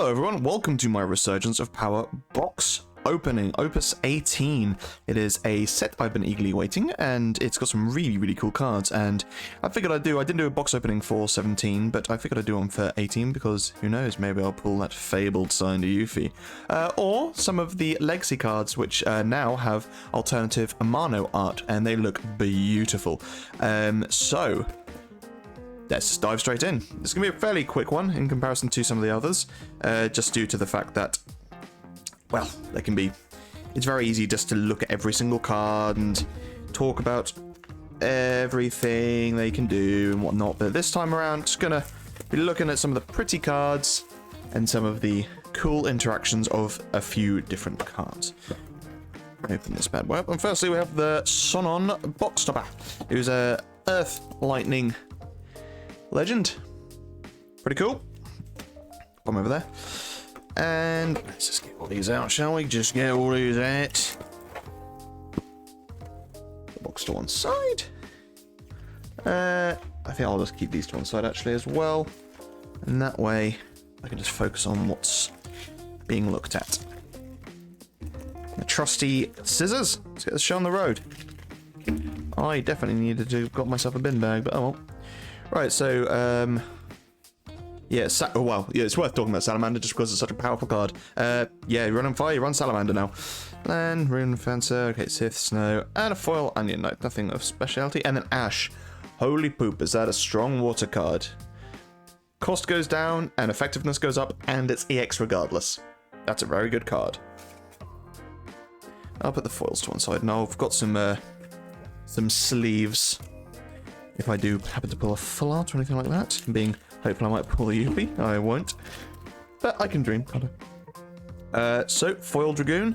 Hello everyone, welcome to my Resurgence of Power box opening, Opus XVIII. It is a set I've been eagerly waiting, and it's got some really cool cards, and I figured I didn't do a box opening for 17, but I figured I'd do one for 18, because who knows, maybe I'll pull that fabled signed Yuffie. Or some of the legacy cards, which now have alternative Amano art, and they look beautiful. So let's dive straight in. It's going to be a fairly quick one in comparison to some of the others, just due to the fact that, well, it's very easy just to look at every single card and talk about everything they can do and whatnot, but this time around, just going to be looking at some of the pretty cards and some of the cool interactions of a few different cards. Open this bad boy up, and firstly we have the Sonon Box Stopper, who's a Earth Lightning Legend. Pretty cool. Put them over there. And let's just get all these out, shall we? Just get all these out. The box to one side. I think I'll just keep these to one side actually as well. And that way I can just focus on what's being looked at. The trusty scissors. Let's get this show on the road. I definitely needed to have got myself a bin bag, but oh well. Right, so, yeah, it's worth talking about Salamander just because it's such a powerful card. Yeah, you run on fire, you run Salamander now. Then, Rune Fencer, okay, Sith, Snow, and a foil Onion Knight, nothing of speciality. And then Ash. Holy poop, is that a strong water card? Cost goes down, and effectiveness goes up, and it's EX regardless. That's a very good card. I'll put the foils to one side, and I've got some sleeves. If I do happen to pull a full art or anything like that, being hopeful I might pull a Yuffie, I won't. But I can dream, can't I? So, Foil Dragoon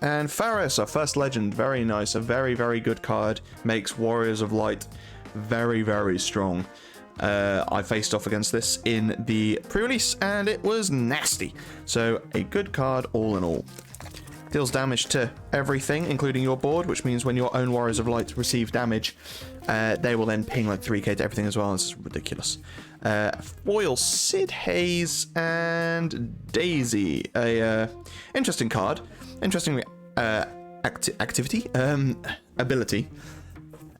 and Faris, our first legend, very nice, a very good card, makes Warriors of Light very strong. I faced off against this in the pre-release and it was nasty, so a good card all in all. Deals damage to everything, including your board, which means when your own Warriors of Light receive damage, they will then ping like 3k to everything as well. This is ridiculous. Foil Sid Hayes and Daisy. Interesting card. Interesting ability.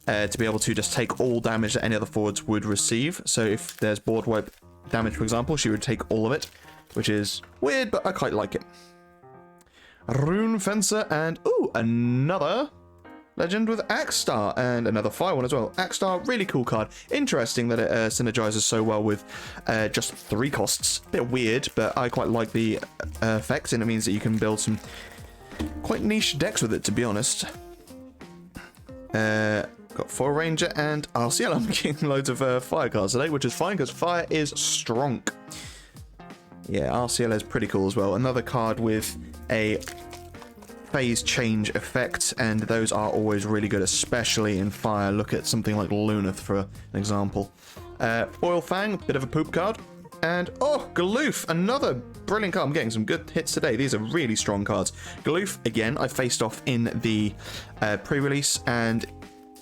To be able to just take all damage that any other forwards would receive. So if there's board wipe damage, for example, she would take all of it, which is weird, but I quite like it. Rune Fencer and, ooh, another legend with Axstar and another fire one as well. Axstar, really cool card. Interesting that it synergizes so well with just 3 costs. Bit weird, but I quite like the effect, and it means that you can build some quite niche decks with it, to be honest. Got 4 Ranger and RCL. I'm getting loads of fire cards today, which is fine because fire is strong. Yeah, RCL is pretty cool as well. Another card with a phase change effect, and those are always really good, especially in fire. Look at something like Luneth for an example. Foil Fang, bit of a poop card. And, oh, Galoof, another brilliant card. I'm getting some good hits today. These are really strong cards. Galoof, again, I faced off in the pre-release, and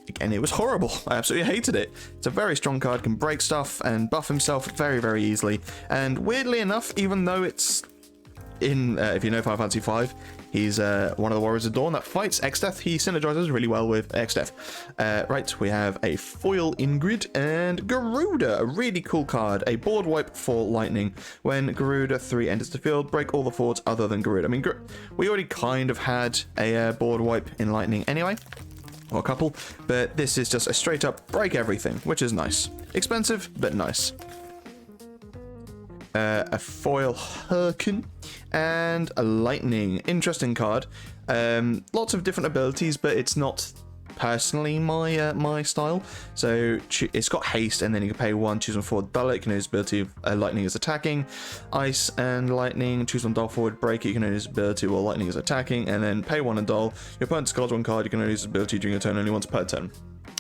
again, it was horrible. I absolutely hated it. It's a very strong card, can break stuff and buff himself very easily. And weirdly enough, even though it's in, if you know Final Fantasy V, he's one of the Warriors of Dawn that fights Exdeath. He synergizes really well with Exdeath. Right, we have a foil Ingrid and Garuda, a really cool card. A board wipe for lightning. When Garuda 3 enters the field, break all the forwards other than Garuda. I mean, we already kind of had a board wipe in lightning anyway. Or a couple, but this is just a straight up break everything, which is nice. Expensive, but nice. A foil Hurricane and a lightning. Interesting card. Lots of different abilities, but it's not personally my style. So it's got haste, and then you can pay 1, choose 1 forward, dull it. You can use ability of lightning is attacking, ice and lightning, choose 1 dull forward, break it. You can only use ability while lightning is attacking, and then pay 1 and dull. Your opponent discards 1 card. You can only use ability during your turn only once per turn.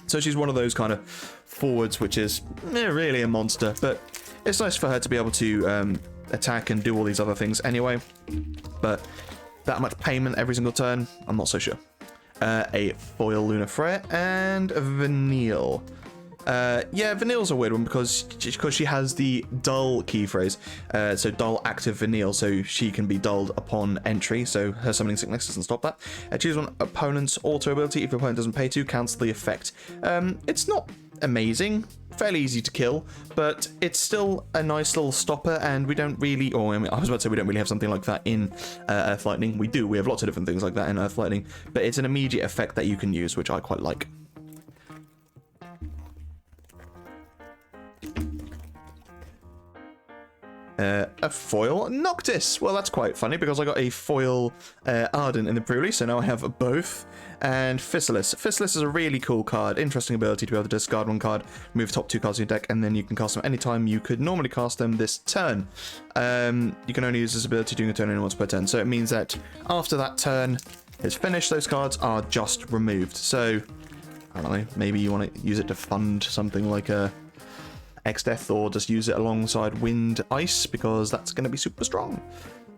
So she's one of those kind of forwards, which is really a monster, but it's nice for her to be able to attack and do all these other things anyway. But that much payment every single turn, I'm not so sure. A foil Luna Freya and a Vanille. Yeah, Vanille's a weird one because she has the dull key phrase. So dull active Vanille, so she can be dulled upon entry, so her summoning sickness doesn't stop that. Choose one opponent's auto ability. If your opponent doesn't pay 2, cancel the effect. It's not amazing, fairly easy to kill, but it's still a nice little stopper, and we don't really, or I was about to say we don't really have something like that in Earth Lightning. We do, we have lots of different things like that in Earth Lightning, but it's an immediate effect that you can use, which I quite like. A foil Noctis. Well, that's quite funny because I got a foil Ardent in the pre-release, so now I have both. And Physalis. Physalis is a really cool card. Interesting ability to be able to discard one card, move top 2 cards in your deck, and then you can cast them anytime you could normally cast them this turn. You can only use this ability during a turn only once per turn, so it means that after that turn is finished, those cards are just removed. So, I don't know, maybe you want to use it to fund something like a X-Death, or just use it alongside Wind Ice, because that's going to be super strong.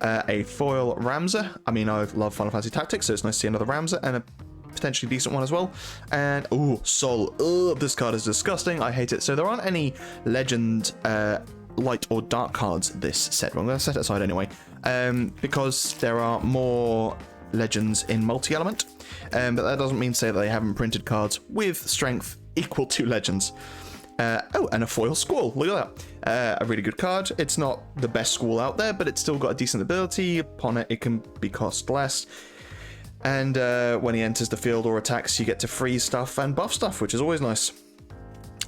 A foil Ramza. I mean, I love Final Fantasy Tactics, so it's nice to see another Ramza, and a potentially decent one as well. And, ooh, Sol. Ugh, this card is disgusting. I hate it. So there aren't any Legend light or dark cards this set. Well, I'm going to set it aside anyway, because there are more Legends in multi-element, but that doesn't mean to say that they haven't printed cards with strength equal to Legends. Oh, and a foil Squall. Look at that. A really good card. It's not the best Squall out there, but it's still got a decent ability. Upon it, it can be cost less. And when he enters the field or attacks, you get to freeze stuff and buff stuff, which is always nice.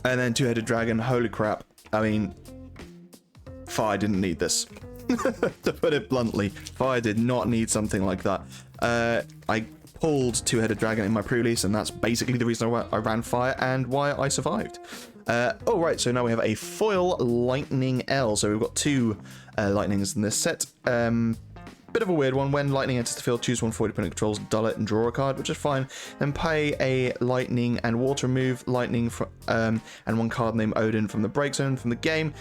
And then Two-Headed Dragon. Holy crap. I mean, Fire didn't need this. To put it bluntly, Fire did not need something like that. I pulled Two-Headed Dragon in my pre-release, and that's basically the reason I ran Fire and why I survived. Oh, right, so now we have a foil Lightning L. So we've got 2 Lightnings in this set. Bit of a weird one. When Lightning enters the field, choose one 40 opponent controls, dull it, and draw a card, which is fine. Then pay a Lightning and Water, remove Lightning and one card named Odin from the break zone from the game.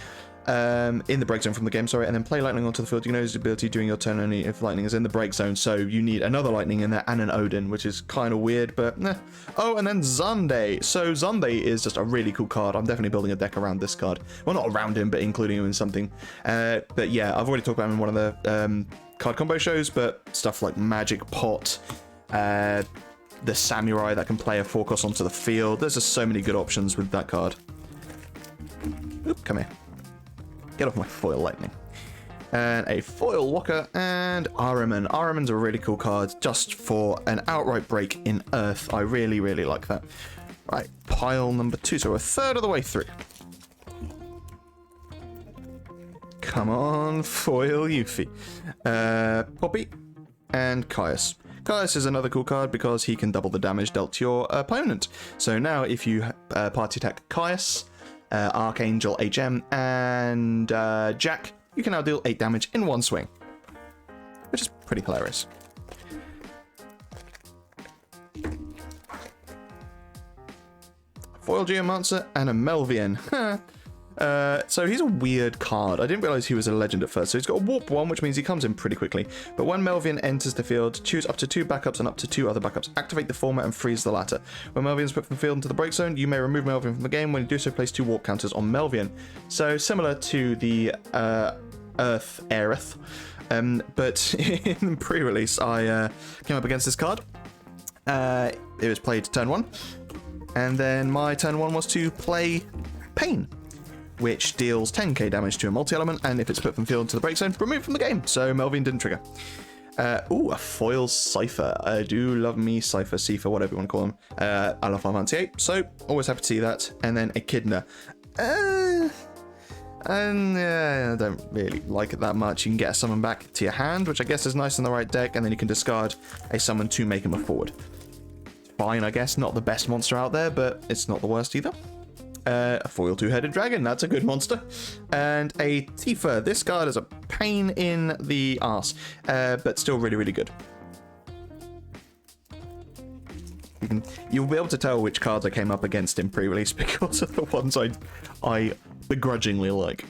In the break zone from the game, sorry, and then play Lightning onto the field. You can use the ability during your turn only if Lightning is in the break zone, so you need another Lightning in there and an Odin, which is kind of weird, but eh. Oh, and then Zunde. So Zunde is just a really cool card. I'm definitely building a deck around this card. Well, not around him, but including him in something. But yeah, I've already talked about him in one of the card combo shows, but stuff like Magic Pot, the Samurai that can play a 4-cost onto the field. There's just so many good options with that card. Oop, come here. Get off my foil Lightning. And a foil Walker and Ahriman. Ahriman's a really cool card just for an outright break in Earth. I really, really like that. Right, pile number 2. So we're a third of the way through. Come on, foil Yuffie. Poppy and Caius. Caius is another cool card because he can double the damage dealt to your opponent. So now if you party attack Caius, Archangel HM, and Jack, you can now deal 8 damage in one swing, which is pretty hilarious. Foil Geomancer and a Melvian. So he's a weird card. I didn't realize he was a legend at first. So he's got a Warp 1, which means he comes in pretty quickly. But when Melvian enters the field, choose up to 2 backups and up to 2 other backups. Activate the former and freeze the latter. When Melvian is put from the field into the break zone, you may remove Melvian from the game. When you do so, place 2 warp counters on Melvian. So similar to the Earth Aerith. But in pre-release, I came up against this card. It was played turn 1. And then my turn 1 was to play Pain, which deals 10k damage to a multi-element, and if it's put from field to the break zone, remove from the game. So Melvian didn't trigger. Ooh, a foil Cypher. I do love me Cypher, Cypher, whatever you want to call him. I love Final Fantasy VIII, so always happy to see that. And then Echidna. I don't really like it that much. You can get a summon back to your hand, which I guess is nice in the right deck, and then you can discard a summon to make him a forward. Fine, I guess. Not the best monster out there, but it's not the worst either. A foil Two-Headed Dragon, that's a good monster. And a Tifa. This card is a pain in the arse, but still really, really good. You'll be able to tell which cards I came up against in pre-release because of the ones I begrudgingly like.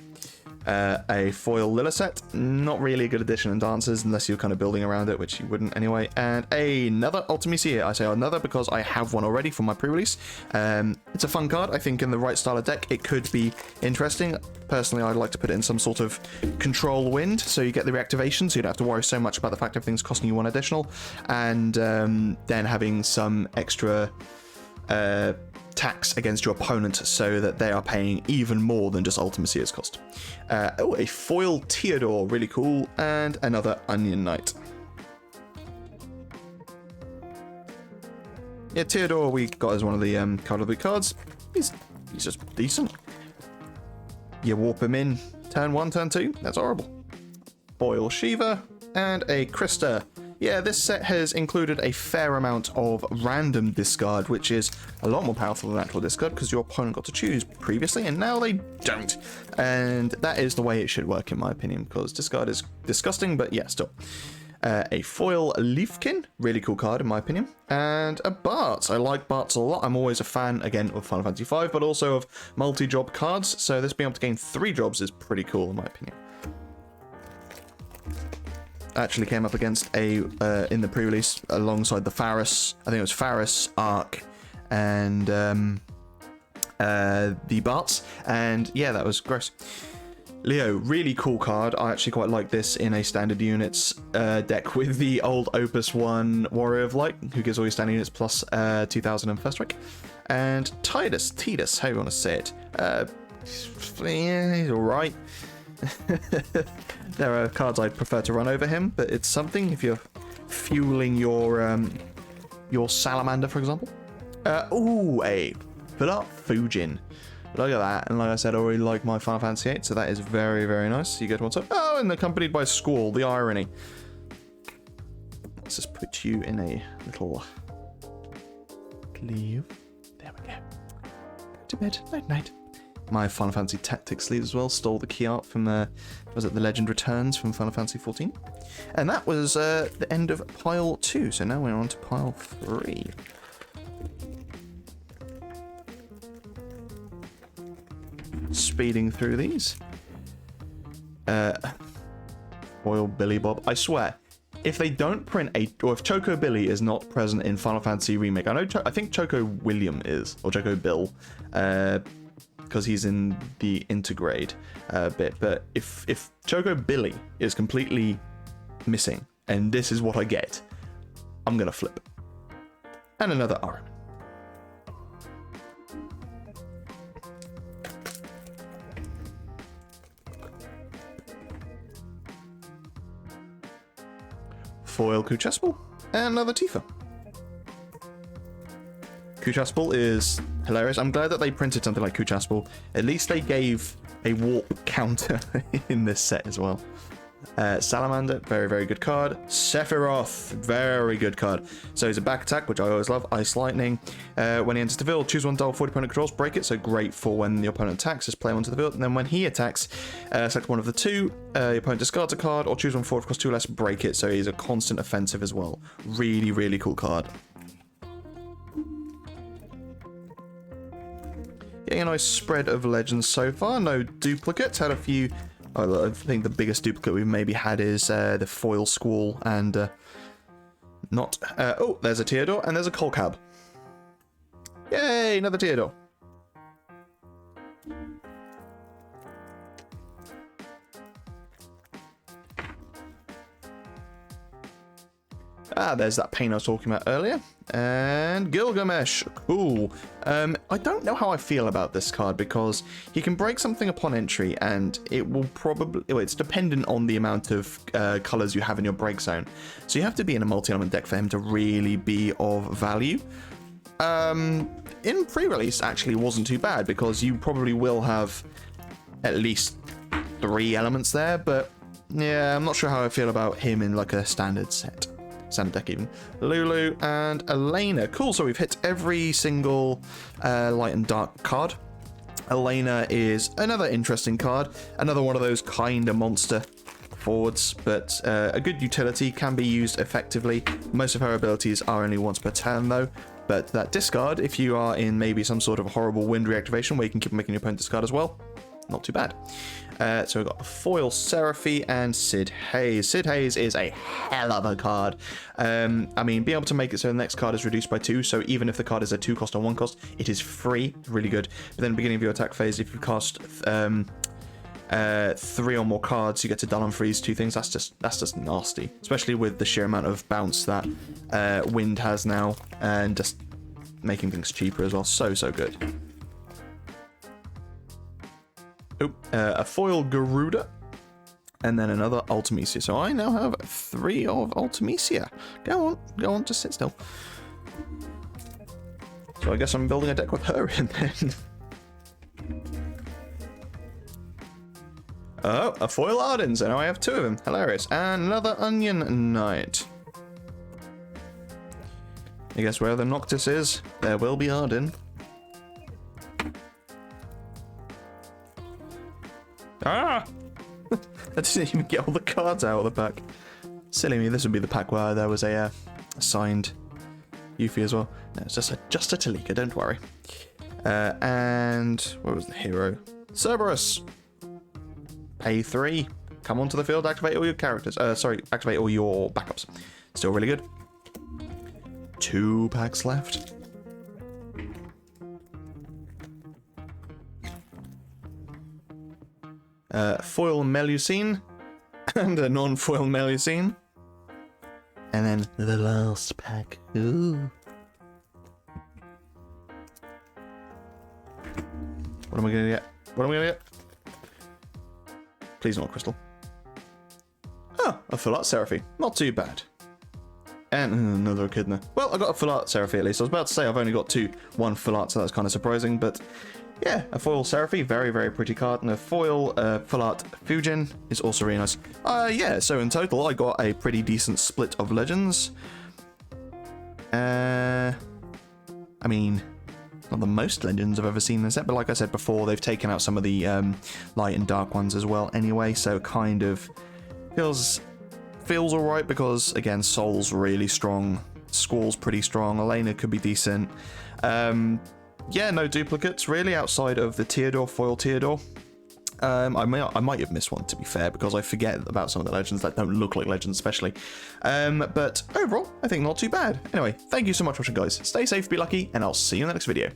A foil Lillicet, not really a good addition in Dancers unless you're kind of building around it, which you wouldn't anyway. And another Ultimisia. I say another because I have one already from my pre-release. It's a fun card. I think in the right style of deck, it could be interesting. Personally, I'd like to put it in some sort of control wind, so you get the reactivation, so you don't have to worry so much about the fact everything's costing you one additional, and then having some extra tax against your opponent so that they are paying even more than just Ultimasia's cost. A foil Theodore, really cool, and another Onion Knight. Yeah, Theodore we got as one of the card of the week cards. He's just decent. You warp him in turn 1, turn 2, that's horrible. Foil Shiva, and a Krista. Yeah, this set has included a fair amount of random discard, which is a lot more powerful than actual discard because your opponent got to choose previously and now they don't. And that is the way it should work in my opinion, because discard is disgusting, but yeah, still. A foil Leafkin, really cool card in my opinion. And a Bart. I like Barts a lot. I'm always a fan, again, of Final Fantasy V, but also of multi-job cards. So this being able to gain 3 jobs is pretty cool in my opinion. Actually came up against a in the pre-release alongside the Faris. I think it was Faris, Arc, and the Barts. And yeah, that was gross. Leo, really cool card. I actually quite like this in a standard units deck with the old Opus XVIII Warrior of Light, who gives all your standard units plus 2000 and first rank. And Tidus, how you want to say it? Yeah, he's alright. There are cards I'd prefer to run over him, but it's something if you're fueling your salamander, for example. Ooh, a Pilar Fujin. Look at that, and like I said, I really like my Final Fantasy VIII, so that is very, very nice. You get what's up. Oh, and accompanied by Squall, the irony. Let's just put you in a little sleeve. There we go. Go to bed. Night, night. My Final Fantasy Tactics sleeve as well. Stole the key art from was it the Legend Returns from Final Fantasy XIV? And that was the end of pile 2. So now we're on to pile 3. Speeding through these. Foil Billy Bob. I swear, if they don't print or if Choco Billy is not present in Final Fantasy Remake, I think Choco William is, or Choco Bill, because he's in the Intergrade bit. But if Choco Billy is completely missing, and this is what I get, I'm gonna flip. And another R. Foil Kuchespel, and another Tifa. Kuchespel is hilarious. I'm glad that they printed something like Kuchespel. At least they gave a warp counter in this set as well. Salamander, very, very good card. Sephiroth, very good card. So he's a back attack, which I always love. Ice Lightning. When he enters the field, choose one dull 40 opponent controls, break it. So great for when the opponent attacks, just play onto the field. And then when he attacks, select one of the two. Your opponent discards a card, or choose one forward, cost 2 less, break it. So he's a constant offensive as well. Really, really cool card. Getting a nice spread of legends so far. No duplicates. Had a few. I think the biggest duplicate we've maybe had is the Foil Squall and not. Oh, there's a Theodore and there's a Colcab. Yay, another Theodore. Ah, there's that pain I was talking about earlier. And Gilgamesh. Cool. I don't know how I feel about this card because he can break something upon entry and it will probably... Well, it's dependent on the amount of colors you have in your break zone. So you have to be in a multi-element deck for him to really be of value. In pre-release, actually, wasn't too bad because you probably will have at least 3 elements there. But yeah, I'm not sure how I feel about him in like a standard set. Standard deck even. Lulu and Elena. Cool, so we've hit every single light and dark card. Elena is another interesting card. Another one of those kind of monster forwards, but a good utility, can be used effectively. Most of her abilities are only once per turn though. But that discard, if you are in maybe some sort of horrible wind reactivation where you can keep making your opponent discard as well, not too bad. So we've got foil Seraphy and Sid Hayes. Sid Hayes is a hell of a card. I mean, being able to make it so the next card is reduced by 2, so even if the card is a 2 cost or 1 cost, it is free. Really good. But then at the beginning of your attack phase, if you cast 3 or more cards, you get to dull and freeze 2 things. That's just nasty, especially with the sheer amount of bounce that Wind has now, and just making things cheaper as well. So good. Oh, a foil Garuda, and then another Ultimecia. So I now have 3 of Ultimecia. Go on, just sit still. So I guess I'm building a deck with her in then. Oh, a foil Arden, so now I have 2 of them. Hilarious. And another Onion Knight. I guess where the Noctis is, there will be Arden. Ah! I didn't even get all the cards out of the pack. Silly me, this would be the pack where there was a signed Yuffie as well. No, it's just a Talika, don't worry. And where was the hero? Cerberus! Pay 3. Come onto the field, activate all your characters. Activate all your backups. Still really good. 2 packs left. Foil Melusine and a non-foil Melusine, and then the last pack. Ooh. What am I gonna get? Please not crystal. Oh, a full art Seraphy. Not too bad. And another Echidna. Well, I got a full art Seraphy at least. I was about to say I've only got 1 full art, so that's kind of surprising, but yeah, a foil Seraphy, very, very pretty card, and a foil full art Fujin is also really nice. Yeah, so in total, I got a pretty decent split of legends. I mean, not the most legends I've ever seen in the set, but like I said before, they've taken out some of the light and dark ones as well anyway, so kind of feels alright because, again, Soul's really strong, Squall's pretty strong, Elena could be decent. Yeah, no duplicates really outside of the Theodore, foil Theodore. I might have missed one, to be fair, because I forget about some of the legends that don't look like legends especially. But overall, I think not too bad. Anyway, thank you so much for watching, guys. Stay safe, be lucky, and I'll see you in the next video.